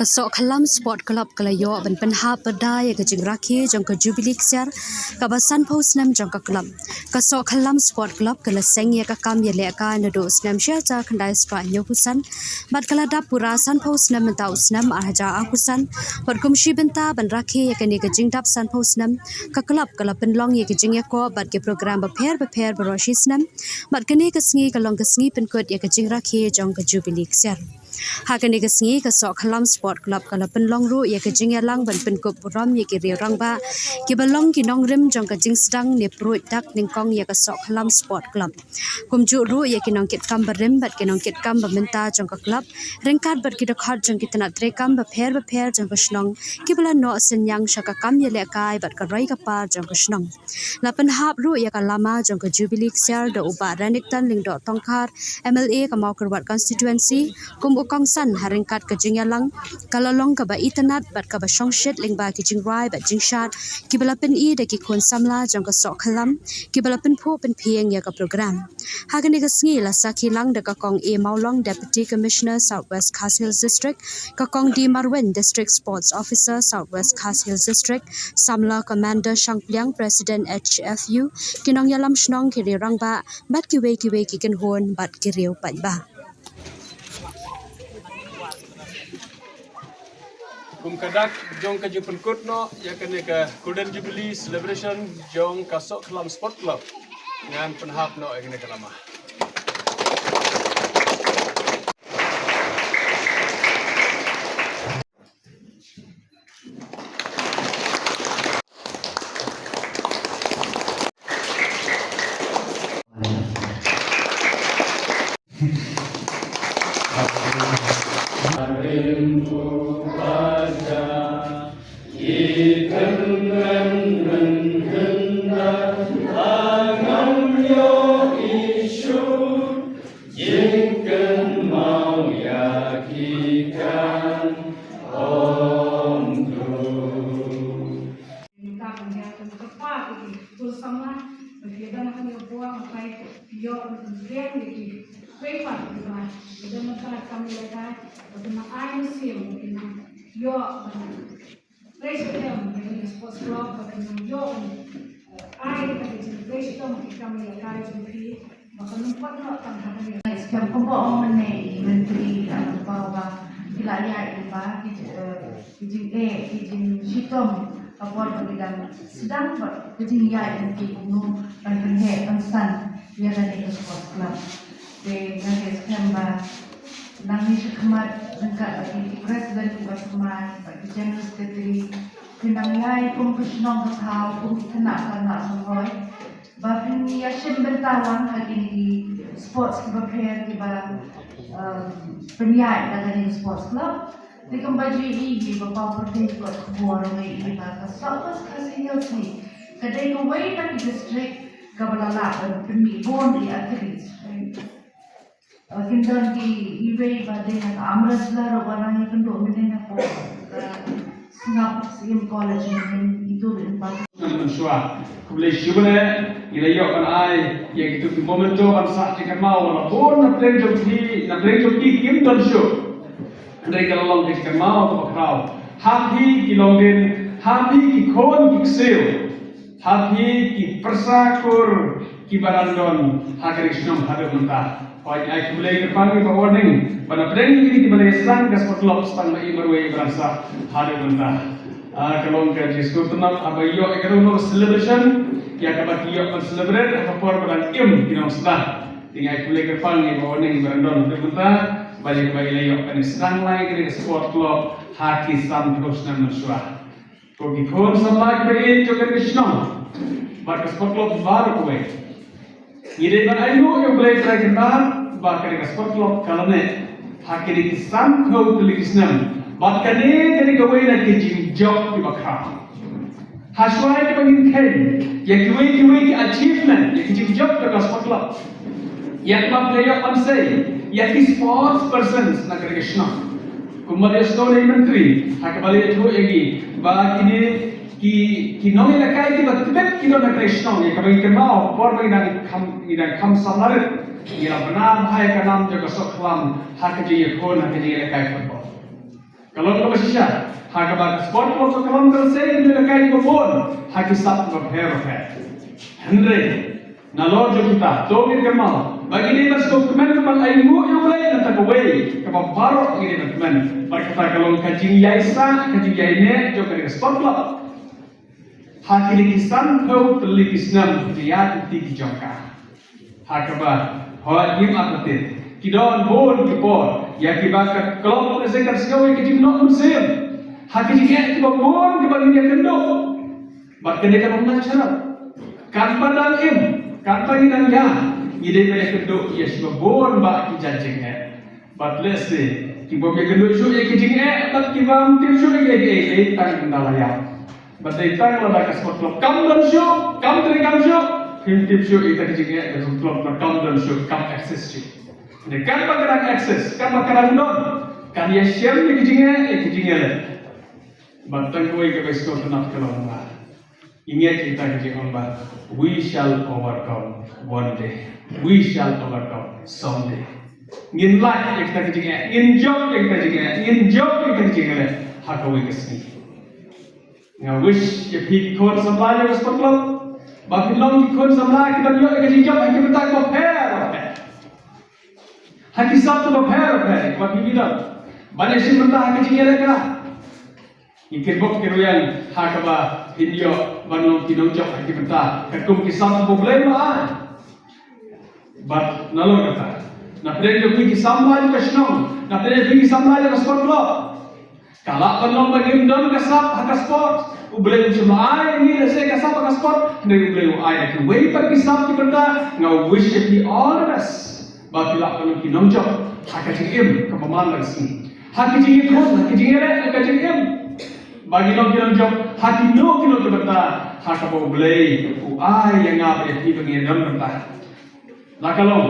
Kasok kalam sport club kalayo ban penha pedai ke jing rakhi jong ke jubilee ksar kabasan pos nam jong ka club kasok kalam sport club kala seng ya ka kam ya le ka na do snam sha cha khandai spa nyokusan bat kala da pura san pos nam ta usnam aja akusan bat kumshi benta ban rakhi ya ke ni ke jing dap san pos nam ka club kala penlong ya ke jing ya ko bat ke program ba pher baroshis nam bat ke ni ke sngi ka long ke sngi pen kot ya ke jing rakhi jong ke jubilee ksar Hakan ni kesengi kasok kalam sport club kala penlong ru ya ke jing yalang ban penkup ram ya ke rang ba ke balong ki nong rim jong ke jing sedang ne pruit dak ningkong ya kasok kalam sport club kumju ru ya ke nong kit kam barim bat ke nong kit kam bamenta jong ke club rengkat bat ki dokhat jong ki tanat tre kam ba pher jong ke snong ki bala no senyang shaka kam ya le kai bat ka rai ka par jong ke snong la pen hap ru ya ka lama jong ke jubilee ksar do uba ranik tan ling do tongkhar MLA ka mau kerwat constituency kum kong san haringkat ke jing yalang kalalong ka ba itanat bat ka ba shongshet ling ba ki jing rai bat jing shat ki bala pen I de ki khon samla jong ka sok khalam ki bala pen pho pen phieng ya ka program hagani ka sngi la sakhi lang de ka kong e maulong deputy commissioner southwest Khas Hills district ka kong di marwen district sports officer southwest Khas Hills district samla commander shangplyang president HFU kinong yalam shnong ki rang ba bat ki we ki ken hon bat ki riu pat ba Kum kadak jong ka jupun kutno ya kene ka Golden Jubilee celebration jong kasok kalam sport club ngan penhap no ya kene kalama. Menteri bahwa wilayah iba kijing kijing sitom apor bidang sedang kijing ya yang kunu panhe ansan ya dari sport club de nage skamba nami shikmat nangka president Basman bagi general secretary pinangyay kumpushnon kahaw kumtana semua bahkan ya sembentawan lagi sports prepare kiba penyai dari sports club di kembali ini bapak pergi ke buang ini bapak sahabat kasih sih kadai kawai dari district kabalala pemibon di atlet kintan di iwe pada yang amraslah orang yang kendor menengah po singap sim college itu berempat Mensuah kublai shubane ilayo kan ai ya gitu di momento kan sa tikan mau na bon na pleng joki kim ton shu andai kalau long tikan mau to krau happy ki longden happy ki khon ki sel happy ki persakur ki barandon hakari shnam hade menta pai ai kublai ke pangi ba warning bana pleng ki balai sang gas potlop stang mai marwei bransa hade menta kalau kita diskusi tentang apa yo ekonomi celebration ya kabar yo celebrate apa perbedaan kita sudah tinggal kuliah kerpang ni bawa ni berandon terbuka balik yo kan sedang lagi di sport club haki sam terus nama suah kau ikut sama kita juga Krishna bar sport club baru kue ini kan ayo yo boleh try kita bahkan di sport club kalau ne haki di sam kau tulis Krishna Bat kani kawai na kijing job di bakha. Haswai ke bangin ken. Ya kiwai ki achievement. Ya kijing job ke sport club. Ya kama player on say. Ya ki sports persons na Krishna. Kumari stone menteri. Hakabali itu egi. Ba kini ki nongi na kai ki batibet kilo na Krishna. Ya kabangin kemau. Por bangin kam samarit. Ya benar hai kanam jaga soklam. Hakaji ya kon hakaji ya kai football. Kalau kita bersisa, hak abang sport pun kalau kita say kita kain kupon, hak kisah berher. Henry, nalor jo kita, togir kemal. Bagi dia masuk kemen kemal aimu yang lain nanti kawai, kapal baru ini kemen. Berkata kalau kajing yaisa, kajing yaine, jo kerja sport lah. Hak ini kisan kau telik isnam dia titik jangka. Hak abang, hal ini apa tu? Kidon bon kipor, ya kibakat kalau kita sekarang sekali kajing nak musim. Hak kajing ya kiba bon kiba dia kendok. Bahkan dia kan mengajar. Kan padang im, kan pagi dan ya, ide mereka kedua ia sebab bon bak kijajing but let's say, kibo mereka kedua show ia kijing but kiba mungkin show ia tang kendalaya. But they tang lah kat sport club, kam dan show, kam show, tim show ia kijing dan club kam dan show, kam access show. Ini kan bakaran access, kan bakaran don, kan ia share ia kijing le. But tang kau ia kebes kau tenat kalau enggak. Ingat kita kejadian bahwa we shall overcome one day. We shall overcome someday. Ingin life kita kejadian, ingin job kita kejadian, ingin job kita kejadian. Hak kau kesini. Nga wish if he kon sampai ke sekolah, bagi long kon sampai kita dia kejadian job kita tak prepare. Hak kisah tu prepare, bagi kita. Banyak sih mentah kejadian mereka. Ikan bok keruyan hak apa India banyak kinojak hak kita kekum kisah problem lah. But nalo kata, na prende pergi sampai ke senang, na prende pergi sampai ke sport club. Kalau penolong bagi don kesap hak sport, ubelai cuma ay ni rasa kesap hak sport, ni ubelai ay nak wei pergi sampai kita, ngau wish it all the best. Bakilah penolong kinojak hak kecil kemaman lagi. Hak kecil hak kecil bagi lo kilo job hati no kilo berta hak apa boleh ku ai yang apa yang di pengen dan berta lah kalau